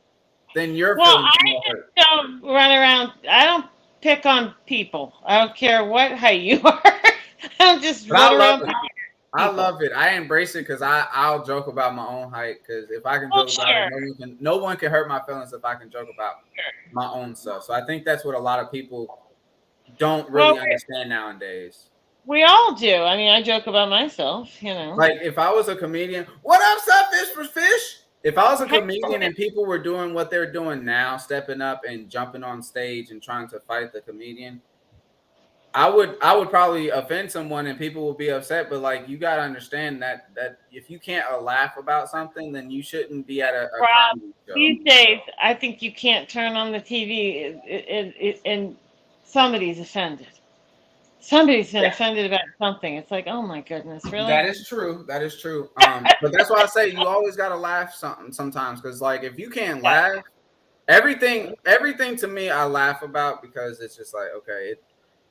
Then your Well, feelings I will hurt. just don't run around. I don't pick on people. I don't care what height you are. I don't just But I run love around. it. I love it. I embrace it because I'll joke about my own height because if I can Well, joke about it, sure. no one can hurt my feelings if I can joke about my own stuff. So I think that's what a lot of people don't Well, really understand nowadays. we all do. I mean, I joke about myself. You know. Like if I was a comedian, what up, Fish for Fish? If I was a comedian and people were doing what they're doing now, stepping up and jumping on stage and trying to fight the comedian, I would probably offend someone and people will be upset. But like you gotta understand that if you can't laugh about something, then you shouldn't be at a Rob, comedy show. these days, I think you can't turn on the TV and somebody's offended. Somebody's been offended about something. It's like, oh my goodness, really? That is true. That is true. But that's why I say you always gotta laugh something sometimes because like if you can't Yeah. laugh, everything to me I laugh about because it's just like okay,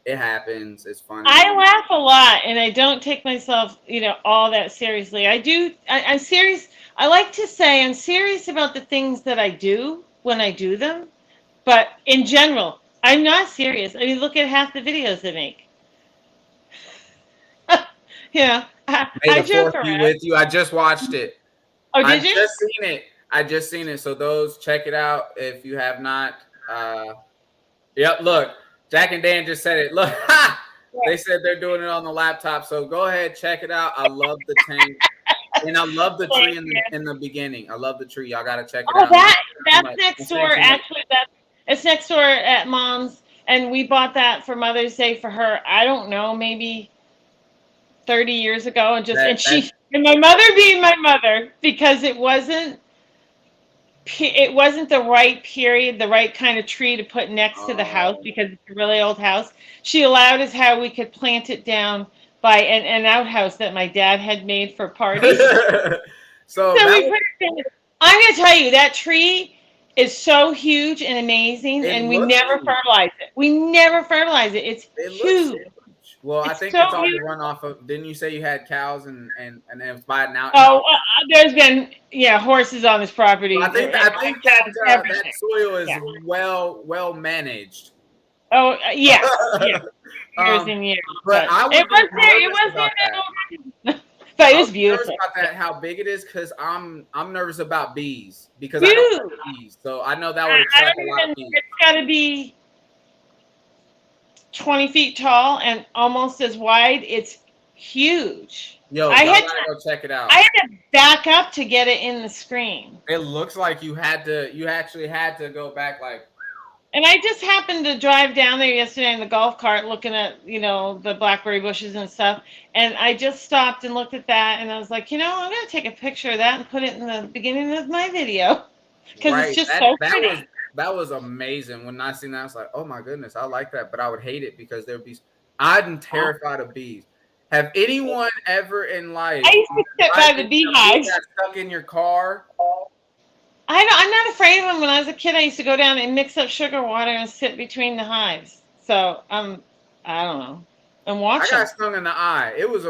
it happens. It's funny. I laugh a lot, and I don't take myself, all that seriously. I do. I'm serious. I like to say I'm serious about the things that I do when I do them, but in general, I'm not serious. I mean, look at half the videos I make. May I the joke fourth be around. with you. I just watched it. Oh, I did you? just seen it. I just seen it. So those check it out if you have not. Yep. Look, Jack and Dan just said it. Look, they said they're doing it on the laptop. So go ahead, check it out. I love the tank, and I love the tree in the beginning. I love the tree. Y'all gotta check it out. That's next door. Actually, it's next door at Mom's, and we bought that for Mother's Day for her. I don't know, maybe 30 years ago, and my mother being my mother because it wasn't the right period, the right kind of tree to put next to the house because it's a really old house. She allowed us how we could plant it down by an outhouse that my dad had made for parties. so we put it down. I'm going to tell you, that tree is so huge and amazing, and we never fertilize it. We never fertilize it. It's huge. Well, I think it's all the runoff of. Didn't you say you had cows and it's by now? Oh, there's been horses on this property. I think that soil is well managed. Oh yeah, years and years. But I would it was there. But it was beautiful. About that, how big it is, because I'm nervous about bees because I don't like bees, so I know that would attract a lot of bees. It's got to be 20 feet tall and almost as wide. It's huge. Yo, I had to go check it out. I had to back up to get it in the screen. It looks like you actually had to go back like. And I just happened to drive down there yesterday in the golf cart looking at, the blackberry bushes and stuff. And I just stopped and looked at that and I was like, I'm going to take a picture of that and put it in the beginning of my video because it's Right. just That so that pretty. was that was amazing. When I seen that, I was like, oh my goodness, I like that, but I would hate it because there'd be. I'm terrified of bees. Have anyone ever in I life used to sit by the driving and a bee beehives. got stuck in your car? I'm not afraid of them. When I was a kid, I used to go down and mix up sugar water and sit between the hives. So I don't know, and I watch got them. stung in the eye. It was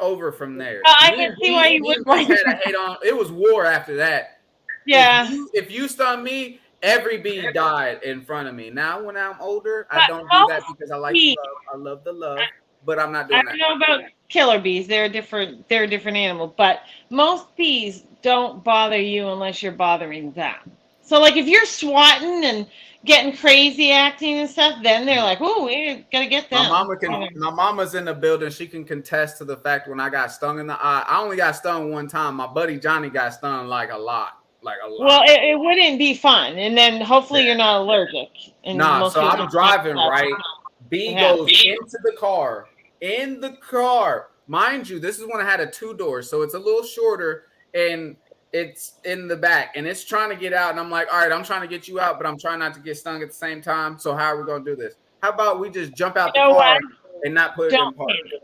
over from there. I can see why you Me and wouldn't bees like had them. a hate on. It was war after that. Yeah, If you stung me, every bee died in front of me. Now when I'm older, I but don't do that most because I like bees. love. I love the love, but I'm not I doing that. don't know about killer bees. They're a different. They're a different animal. But most bees don't bother you unless you're bothering them. So like if you're swatting and getting crazy acting and stuff, then they're like, "Oh, we gotta get them." My mama's in the building. She can contest to the fact when I got stung in the eye. I only got stung one time. My buddy Johnny got stung like a lot, like a lot. Well, it wouldn't be fun, and then hopefully Yeah. you're not allergic. And Nah, most so people I'm don't find driving that. right. It B goes happens. into the car. In the car, mind you, this is when I had a 2-door, so it's a little shorter and it's in the back and it's trying to get out. And I'm like, all right, I'm trying to get you out, but I'm trying not to get stung at the same time. So how are we gonna do this? How about we just jump out You the know car what? and not put it in Don't park? panic.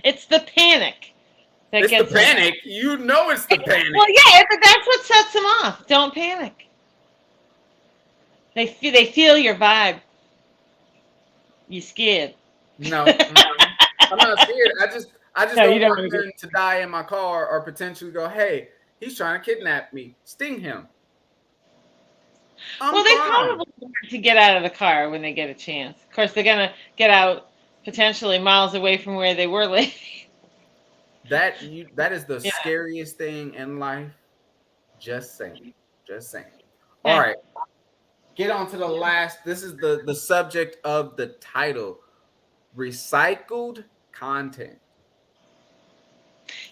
It's the panic that It's the gets them. panic. You know it's the panic. Well, yeah, but that's what sets them off. Don't panic. They feel your vibe. You scared. No, I'm not scared. I just No, you don't don't want want to him to die in my car or potentially go, hey, he's trying to kidnap me. Sting him. I'm Well, they fine. probably want to get out of the car when they get a chance. Of course, they're gonna get out potentially miles away from where they were living. That is the Yeah. scariest thing in life. Just saying. Just saying. All Okay. right. Get on to the last. This is the subject of the title. Recycled content.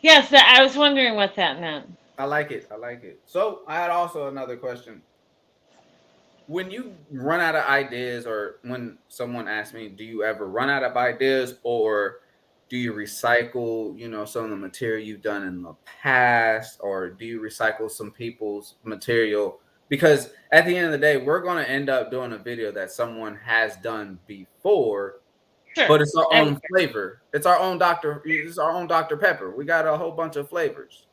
Yes, I was wondering what that meant. I like it. I like it. So I had also another question. When you run out of ideas, or when someone asks me, do you ever run out of ideas, or do you recycle, some of the material you've done in the past, or do you recycle some people's material? Because at the end of the day, we're going to end up doing a video that someone has done before, Sure. but it's our own flavor. It's our own Dr. Pepper. We got a whole bunch of flavors.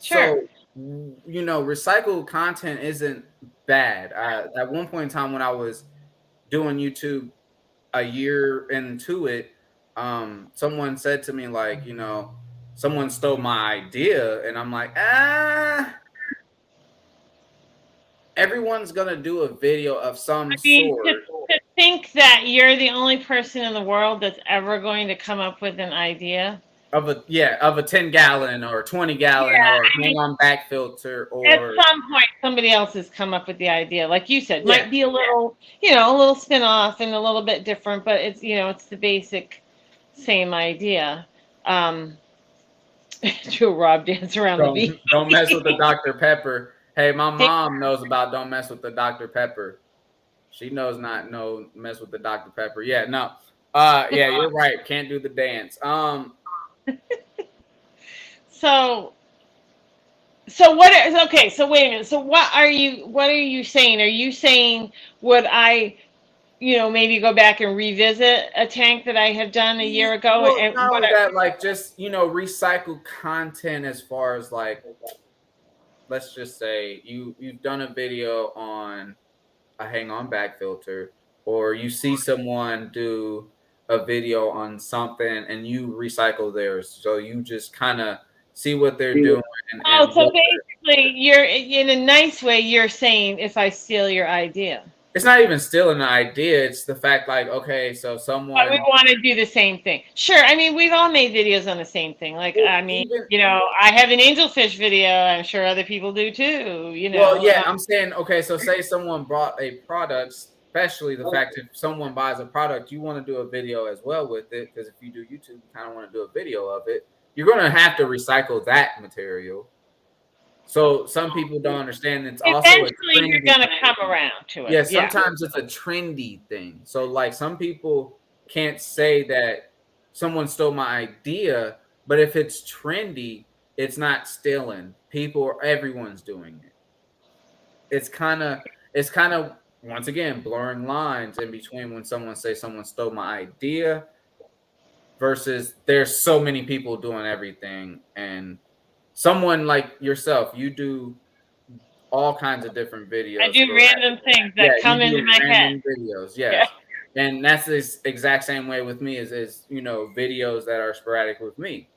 Sure. So, recycled content isn't bad. At one point in time when I was doing YouTube a year into it, someone said to me, like, someone stole my idea. And I'm like, everyone's going to do a video of some sort. To think that you're the only person in the world that's ever going to come up with an idea. Of a 10-gallon or 20-gallon or hang on back filter, or at some point somebody else has come up with the idea, like you said, might be a little, a little spin off and a little bit different, but it's it's the basic same idea. Do a Rob dance around the beach. Don't mess with the Dr. Pepper. Hey, my mom knows about don't mess with the Dr. Pepper. She knows not mess with the Dr. Pepper. Yeah, no. Yeah, you're right. Can't do the dance. So what is okay, so wait a minute. So what are you saying? Are you saying would I maybe go back and revisit a tank that I had done a year ago? Well, And not only that, like just recycle content as far as like, let's just say you've done a video on a hang on back filter, or you see someone do a video on something and you recycle theirs. So you just kind of see what they're doing. So basically, you're in a nice way. You're saying if I steal your idea, it's not even stealing an idea. It's the fact, like, okay, so someone. But we want to do the same thing. Sure. I mean, we've all made videos on the same thing. Like, I mean, I have an angelfish video. I'm sure other people do too. Well, yeah, I'm saying, okay, so say someone brought a product, especially the fact if someone buys a product, you want to do a video as well with it, because if you do YouTube, you kind of want to do a video of it. You're going to have to recycle that material. So some people don't understand it's also a Eventually, you're trendy gonna thing. come around to it. Yeah, Yeah. sometimes it's a trendy thing. So like some people can't say that someone stole my idea, but if it's trendy, it's not stealing. People, everyone's doing it. It's kind of once again blurring lines in between when someone says someone stole my idea versus there's so many people doing everything, and someone like yourself, you do all kinds of different I videos, do sporadic. random things Yeah, that you come into do my head. random videos. Yeah. Yes. And that's the exact same way with me is videos that are sporadic with me.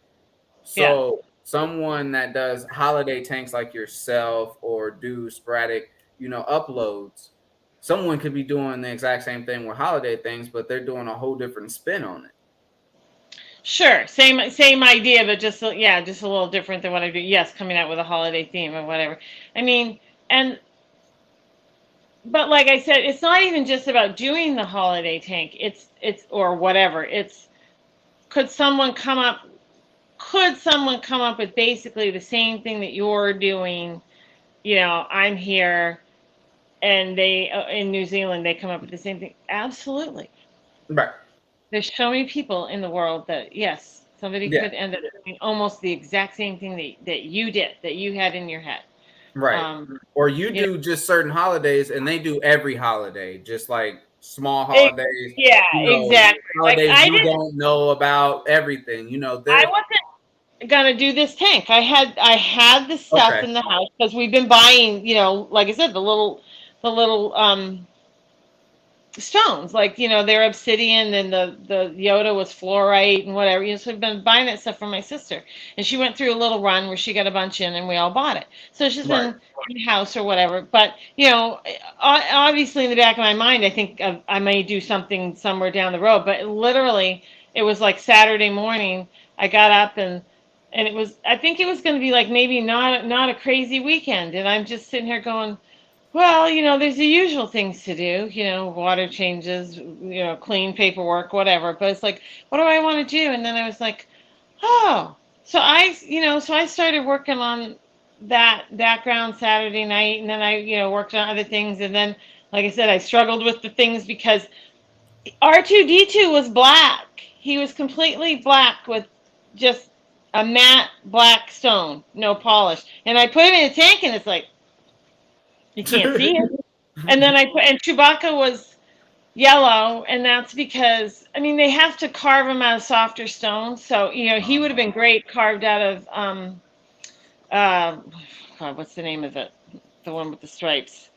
Yeah. So someone that does holiday tanks like yourself or do sporadic, uploads, someone could be doing the exact same thing with holiday things, but they're doing a whole different spin on it. Sure. Same idea, but just yeah, just a little different than what I do. Yes, coming out with a holiday theme or whatever. I mean, and but like I said, it's not even just about doing the holiday tank. It's or whatever. It's could someone come up could someone come up with basically the same thing that you're doing? I'm here and they in New Zealand they come up with the same thing. Absolutely. Right. There's so many people in the world that yes, somebody Yeah. could end up doing almost the exact same thing that you did, that you had in your head. Right. Or you You know, do just certain holidays and they do every holiday, just like small holidays, yeah, exactly. Like holidays you don't know about everything. I There wasn't gonna do this tank. I had the stuff okay. in the house because we've been buying, like I said, the little stones, like they're obsidian, and the Yoda was fluorite and whatever. So we've been buying that stuff from my sister, and she went through a little run where she got a bunch in, and we all bought it. So it's just Right. been in the house or whatever. But obviously in the back of my mind, I think I may do something somewhere down the road. But literally, it was like Saturday morning. I got up and it was. I think it was going to be like maybe not a crazy weekend, and I'm just sitting here going. Well, there's the usual things to do, water changes, clean paperwork, whatever. But it's like, what do I want to do? And then I was like, oh, so I started working on that background Saturday night, and then I, worked on other things, and then, like I said, I struggled with the things because R2D2 was black. He was completely black with just a matte black stone, no polish. And I put him in a tank, and it's like you can't see him. And then and Chewbacca was yellow, and that's because I mean they have to carve him out of softer stones. So he would have been great carved out of uh, God, what's the name of it? The one with the stripes.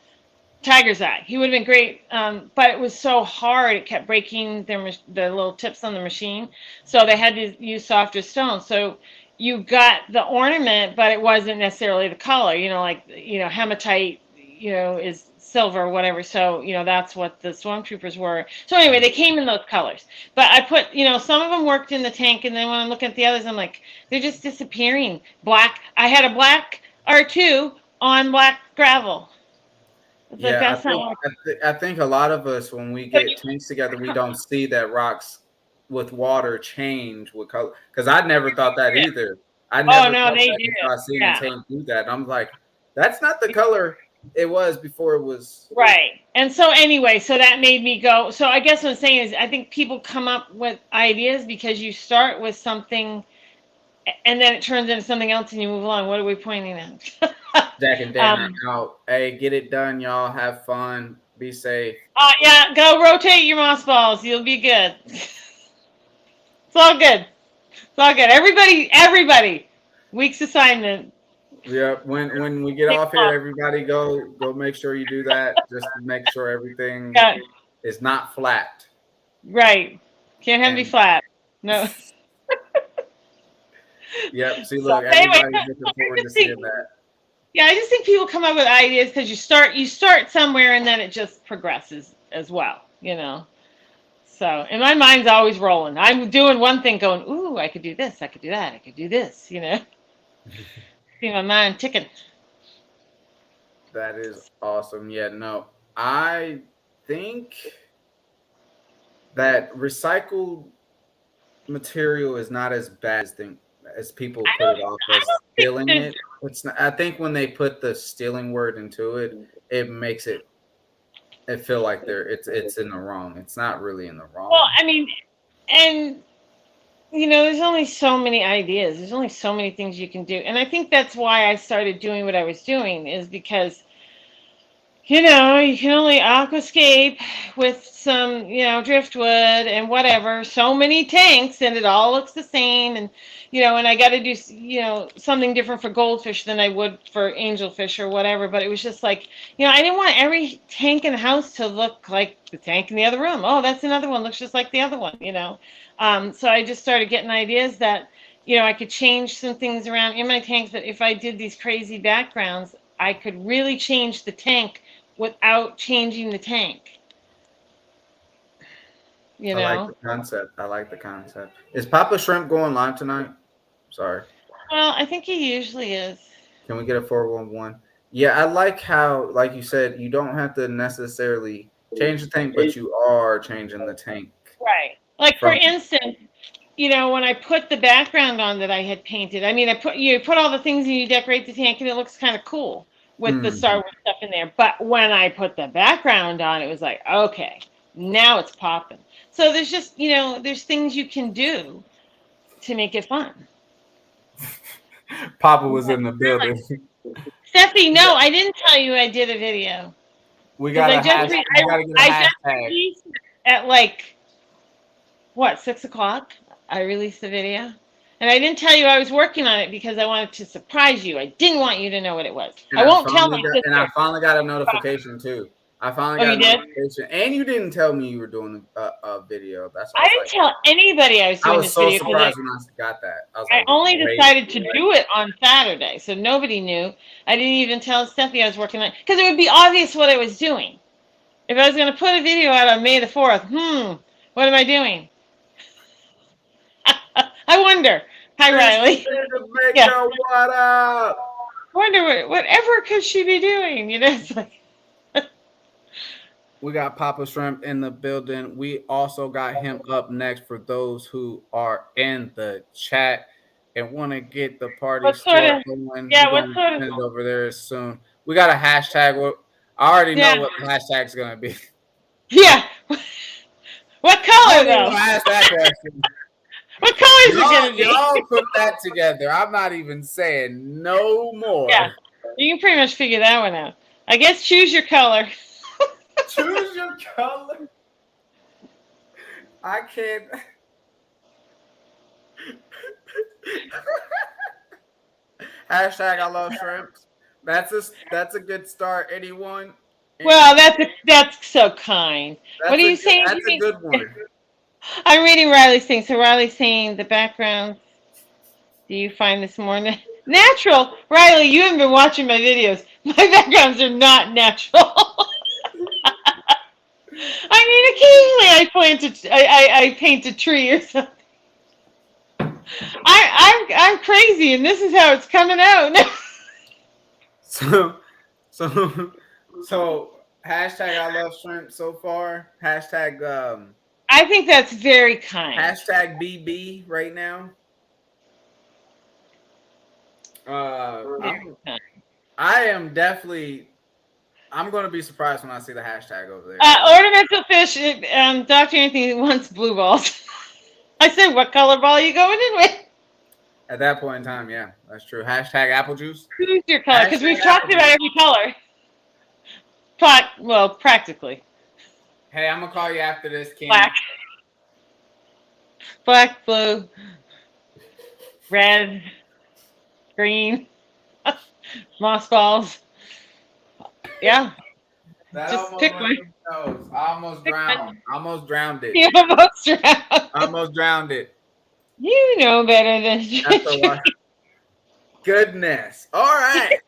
Tiger's Eye. He would have been great, but it was so hard. It kept breaking the little tips on the machine, so they had to use softer stones. So you got the ornament, but it wasn't necessarily the color. Like hematite, is silver or whatever. So that's what the stormtroopers were. So anyway, they came in those colors. But I put, some of them worked in the tank, and then when I'm looking at the others, I'm like, they're just disappearing. Black. I had a black R2 on black gravel. It's like Yeah, that's not what. I think a lot of us when we So get tanks together, we don't see that rocks with water change with color. Because I never thought that either. I oh never no, thought they that did. until I seen a Yeah, tank do that. And I'm like, that's not the color it was before it was. right. And so anyway, so that made me go. So I guess what I'm saying is, I think people come up with ideas because you start with something, and then it turns into something else, and you move along. What are we pointing at? Jack and Dan are out. Hey, get it done, y'all. Have fun. Be safe. Yeah, go rotate your moss balls. You'll be good. It's all good. It's all good. Everybody. Week's assignment. Yeah, when we get off here, everybody go make sure you do that. Just to make sure everything Yeah, is not flat. right. Can't have me And flat. No. yep. See, So look, anyway, everybody's looking I forward to just think, seeing that. yeah, I just think people come up with ideas because you start somewhere, and then it just progresses as well. So, and my mind's always rolling. I'm doing one thing, going, "Ooh, I could do this. I could do that. I could do this." See my mind ticking. That is awesome. Yeah, no, I think that recycled material is not as bad as people I put it don't. off I as don't think stealing there's. it. It's not, I think when they put the stealing word into it, it makes it feel like it's in the wrong. It's not really in the Well, wrong. I mean, and there's only so many ideas. There's only so many things you can do, and I think that's why I started doing what I was doing is because you can only aquascape with some, driftwood and whatever, so many tanks, and it all looks the same. And I got to do, something different for goldfish than I would for angelfish or whatever. But it was just like, I didn't want every tank in the house to look like the tank in the other room. Oh, that's another one, looks just like the other one. So I just started getting ideas that, I could change some things around in my tanks that if I did these crazy backgrounds, I could really change the tank without changing the tank. You I like know? the concept. I like the concept. Is Papa Shrimp going live tonight? Sorry. Well, I think he usually is. Can we get a 411? Yeah, I like how, like you said, you don't have to necessarily change the tank, but you are changing the tank Right. Like for from. instance, when I put the background on that I had painted, I mean, you put all the things and you decorate the tank and it looks kind of cool with the Star Mhm. Wars stuff in there. But when I put the background on, it was like, okay, now it's popping. So there's just, there's things you can do to make it fun. Papa was in the building. Steffi, we no, got I didn't tell you I did a video. we Because got a hash. We got to get a I just hashtag. released it at like what 6 o'clock. I released the video, and I didn't tell you I was working on it because I wanted to surprise you. I didn't want you to know what it was. And I I won't tell finally my got and I sister. finally got a notification too. I finally Oh, got you a did? notification, and you didn't tell me you were doing a video. That's why I I was didn't like, tell anybody I was I doing was this so video because surprised when I got that. I was I like, only wait. decided to do it on Saturday, so nobody knew. I didn't even tell Steffi I was working on it because it would be obvious what I was doing. If I was going to put a video out on May the 4th, what am I doing? I wonder. Hi, Fish Riley. in Yeah. Jamaica, what up? I wonder whatever could she be doing? It's like, We got Papa Shrimp in the building. We also got him up next for those who are in the chat and want to get the party what sort store of, going. We're yeah, what going to sort of, send it over there soon. We got a hashtag. I already know yeah, what the hashtag's going to be. yeah. What I color don't even though? want to ask that question. What color is it Y'all, gonna be? y'all put that together. I'm not even saying no Yeah, more. you can pretty much figure that one out. I guess choose your color. Choose your color. I can't. Hashtag I love shrimps. That's a good start. Anyone? Well, that's so kind. What are you saying to That's a me? good one. I'm reading Riley's thing. So Riley's saying the background. Do you find this more natural? Riley, you haven't been watching my videos. My backgrounds are not natural. I mean, occasionally I paint a tree or something. I'm crazy, and this is how it's coming out. So so so hashtag I love shrimp so far. I think that's very kind. Hashtag BB right now. Very kind. I am definitely. I'm going to be surprised when I see the hashtag over there. Ornamental fish. Dr. Anthony wants blue balls. I said, what color ball are you going in with? At that point in time, yeah, that's true. Hashtag apple juice. Choose your color, because we've Hashtag talked apple about juice. every color. Well, practically. Hey, I'm gonna call you after this, Ken. Black, blue, red, green, moss balls. Yeah. That Just almost pick went one. through my nose. I almost Pick drowned. one. Almost drowned it. You almost drowned. Almost drowned it. You know better than After a while. Goodness. All right.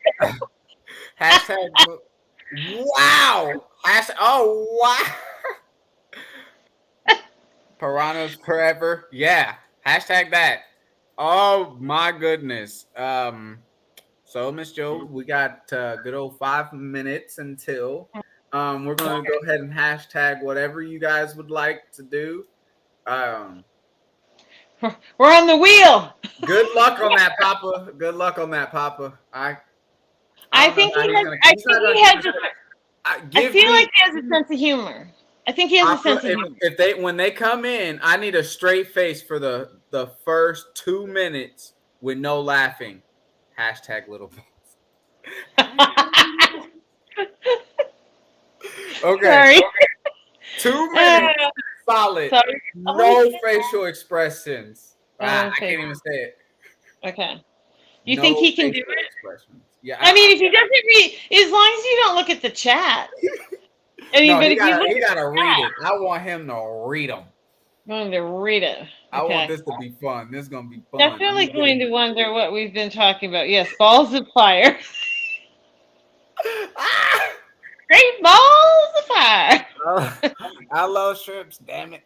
Hashtag. Wow. Hashtag. Oh wow. Piranhas forever. Yeah. Hashtag that. Oh my goodness. So Miss Joe, we got good old 5 minutes until we're gonna go ahead and hashtag whatever you guys would like to do. We're on the wheel. Good luck on that, Papa. Good luck on that, Papa. I I don't know think how he he's has. gonna. I He's not think gonna he keep has. us. I Give feel me. like he has a sense of humor. I think he has a sense of humor. If they when they come in, I need a straight face for the first 2 minutes with no laughing. Hashtag little balls. Okay, Sorry. 2 minutes solid. Sorry. No facial expressions. I Okay. can't even say it. Okay. You think No he can do facial it? expressions. Yeah. I mean, if he doesn't read, as long as you don't look at the chat. I mean, No, but he if you look gotta at the read chat, it. I want him to read them. I'm going to read it. I want Okay. this to be fun. This is gonna be fun. Definitely going to wonder what we've been talking about. Yes, balls of fire. Ah! Great balls of fire. I love shrimps. Damn it.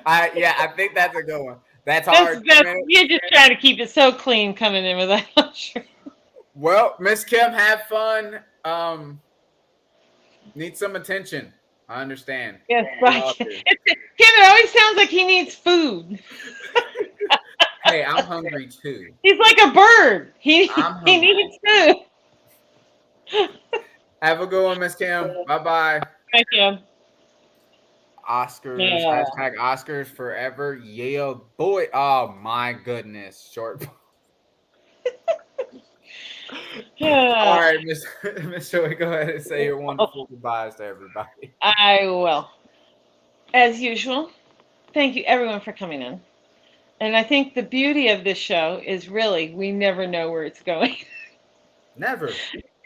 I think that's a good one. That's hard. You're just trying to keep it so clean coming in with that. Sure. Well, Miss Kim, have fun. Need some attention. I understand. Yes, right. Kim, it always sounds like he needs food. Hey, I'm hungry too. He's like a bird. He needs food. Have a good one, Miss Kim. Bye-bye. Thank you. Oscars. Yeah. Hashtag Oscars forever. Yeah, boy. Oh my goodness. Short. All right, Miss Joey, go ahead and say your wonderful goodbyes to everybody. I will. As usual, thank you everyone for coming in. And I think the beauty of this show is really we never know where it's going. Never.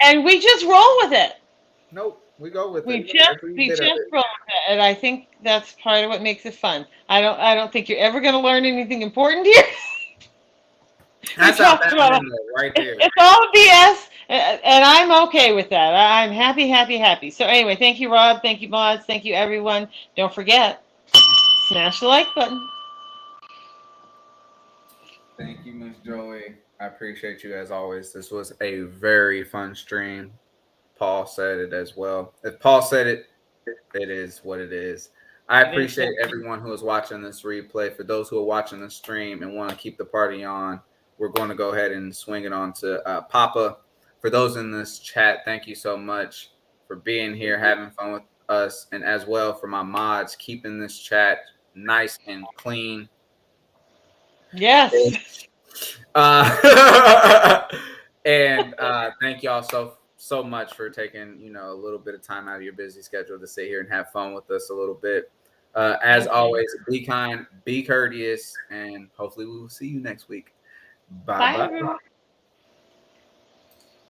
And we just roll with it. Nope. We go with it. We just roll with it. And I think that's part of what makes it fun. I don't think you're ever going to learn anything important here. That's right there. It's all BS, and I'm okay with that. I'm happy. So anyway, thank you, Rob. Thank you, mods. Thank you, everyone. Don't forget, smash the like button. Thank you, Miss Joey. I appreciate you as always. This was a very fun stream. Paul said it as well. If Paul said it, it is what it is. I appreciate everyone who is watching this replay. For those who are watching the stream and want to keep the party on, we're going to go ahead and swing it on to Papa. For those in this chat, thank you so much for being here, having fun with us, and as well for my mods, keeping this chat nice and clean. Yes. And thank y'all so much for taking a little bit of time out of your busy schedule to sit here and have fun with us a little bit. As always, be kind, be courteous, and hopefully we will see you next week. Bye.